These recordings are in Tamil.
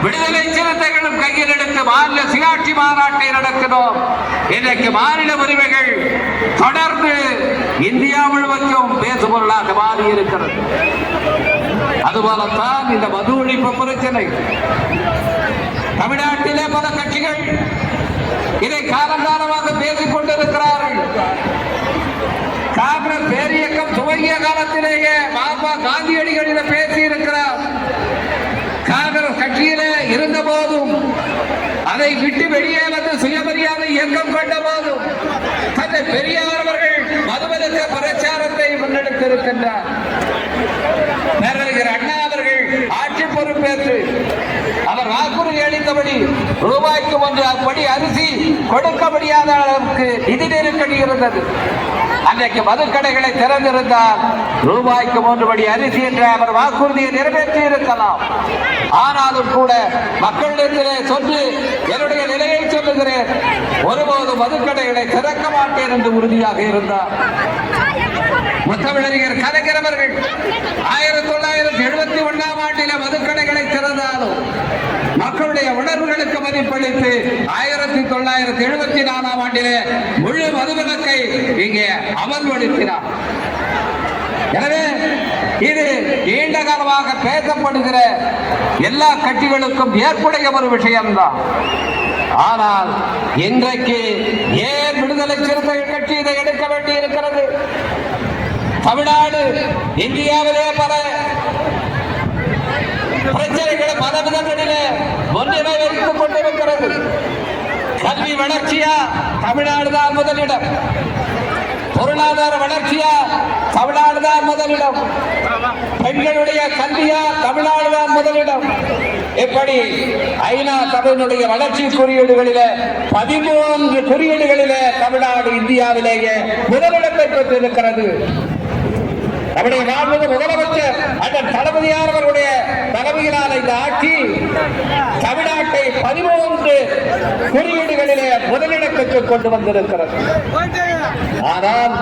விடுதலை சிறுத்தைகளும் கையில் எடுத்து மாநில சுயாட்சி மாநாட்டை நடக்கிறோம். இன்றைக்கு மாநில உரிமைகள் தொடர்ந்து இந்தியா முழுவதும் பேசுபொருளாக மாறி இருக்கிறது. அதுபோலத்தான் இந்த மது ஒழிப்பு பிரச்சனை. தமிழ்நாட்டிலே பல கட்சிகள் இதை காலங்காலமாக பேசிக் கொண்டிருக்கிறார்கள். காங்கிரஸ் பேரியக்கம் துவங்கிய காலத்திலேயே மகாத்மா காந்தியடிகளிடம் பேசி இருக்கிறார். காங்கிரஸ் கட்சியிலே இருந்த போதும் அதை விட்டு வெளியே வந்து சுயமரியாதை இயக்கம் கொண்ட போதும் தந்தை பெரியார் அவர்கள் மதுவிலக்கு பிரச்சாரத்தை முன்னெடுத்திருக்கின்றார். பேரறிஞர் அண்ணா அவர்கள் ஆட்சி பொறுப்பேற்று அவர் வாக்குறுதி அளித்தபடி ரூபாய்க்கு 1 படி அரிசி கொடுக்க முடியாத அளவுக்கு நிதி நெருக்கடி இருந்தது. அன்றைக்கு மதுக்கடைகளை திறந்திருந்தால் ரூபாய்க்கு 3 படி அரிசி என்ற அவர் வாக்குறுதியை நிறைவேற்றி இருக்கலாம். ஆனாலும் கூட மக்களிடத்திலே சொல்லி என்னுடைய நிலையை சொல்லுகிறேன், ஒருபோது மதுக்கடைகளை திறக்க மாட்டேன் என்று உறுதியாக இருந்தார். முத்தமிழறிஞர் கலைஞர் அவர்கள் 1971ஆம் ஆண்டில மதுக்கடைகளை திறந்தாலும் மக்களுடைய உணர்வுகளுக்கு மதிப்பளித்து 1974ஆம் ஆண்டிலே முழு மதுவிலக்கை இங்கே அமல்படுத்தினார். எனவே இது நீண்ட காலமாக பேசப்படுகிற எல்லா கட்சிகளுக்கும் ஏற்புடைய ஒரு விஷயம்தான். ஆனால் இன்றைக்கு ஏன் விடுதலை சிறுத்தைகள் கட்சி இதை எடுக்க வேண்டி இருக்கிறது? தமிழ்நாடு இந்தியாவிலே பல பிரச்சனைகளை பல விதங்களிலே ஒன்றினை வைத்துக் கொண்டிருக்கிறது. கல்வி வளர்ச்சியா தமிழ்நாடுதான் முதலிடம், பொருளாதார வளர்ச்சியா தமிழ்நாடுதான் முதலிடம், பெண்களுடைய கல்வியா தமிழ்நாடுதான் முதலிடம். இப்படி ஐநா சபையினுடைய வளர்ச்சி குறியீடுகளிலே 13 குறியீடுகளிலே தமிழ்நாடு இந்தியாவிலேயே முதலிடத்தை பெற்றிருக்கிறது. நம்முடைய மாண்புமிகு முதலமைச்சர் அண்ணன் தளபதியார் அவர்களுடைய தலைமையிலான இந்த ஆட்சி தமிழ்நாட்டை 13 குறியீடுகளிலே முதலிடத்துக்கு கொண்டு வந்திருக்கிறது. ஆனால்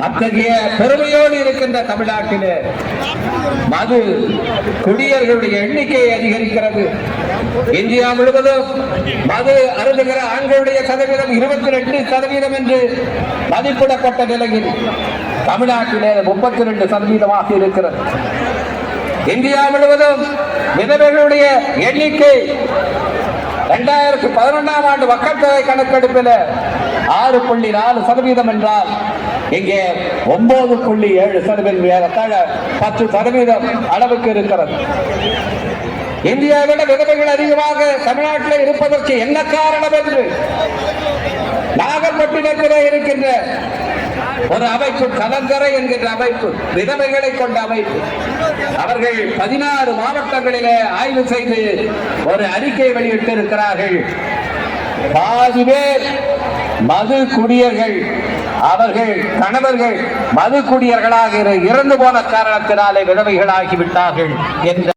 அத்தகைய பெருமையோடு இருக்கின்ற தமிழ்நாட்டிலே மது குடியர்களுடைய எண்ணிக்கை அதிகரிக்கிறது. இந்தியா முழுவதும் மது அருந்துகிற ஆண்களுடைய சதவீதம் 22% என்று மதிப்பிடப்பட்ட நிலையில் தமிழ்நாட்டிலே 32% இருக்கிறது. இந்தியா முழுவதும் விதவைகளுடைய எண்ணிக்கை 2011ஆம் ஆண்டு மக்கள் தொகை கணக்கெடுப்பில் 6.4% என்றால் இங்கே 9.7% 10% அளவுக்கு இருக்கிறது. இந்தியாவை விட விதவைகள் அதிகமாக தமிழ்நாட்டில் இருப்பதற்கு என்ன காரணம் என்று நாகப்பட்டினத்திலே இருக்கின்ற ஒரு அமைப்பு, கலங்கரை என்கின்ற அமைப்பு, விதவைகளை கொண்ட அமைப்பு, அவர்கள் 16 மாவட்டங்களிலே ஆய்வு செய்து ஒரு அறிக்கை வெளியிட்டு இருக்கிறார்கள். பாதி பேர் மது குடியர்கள், அவர்கள் கணவர்கள் மது குடியர்களாக இறந்து போன காரணத்தினாலே விதவைகள் ஆகிவிட்டார்கள் என்ற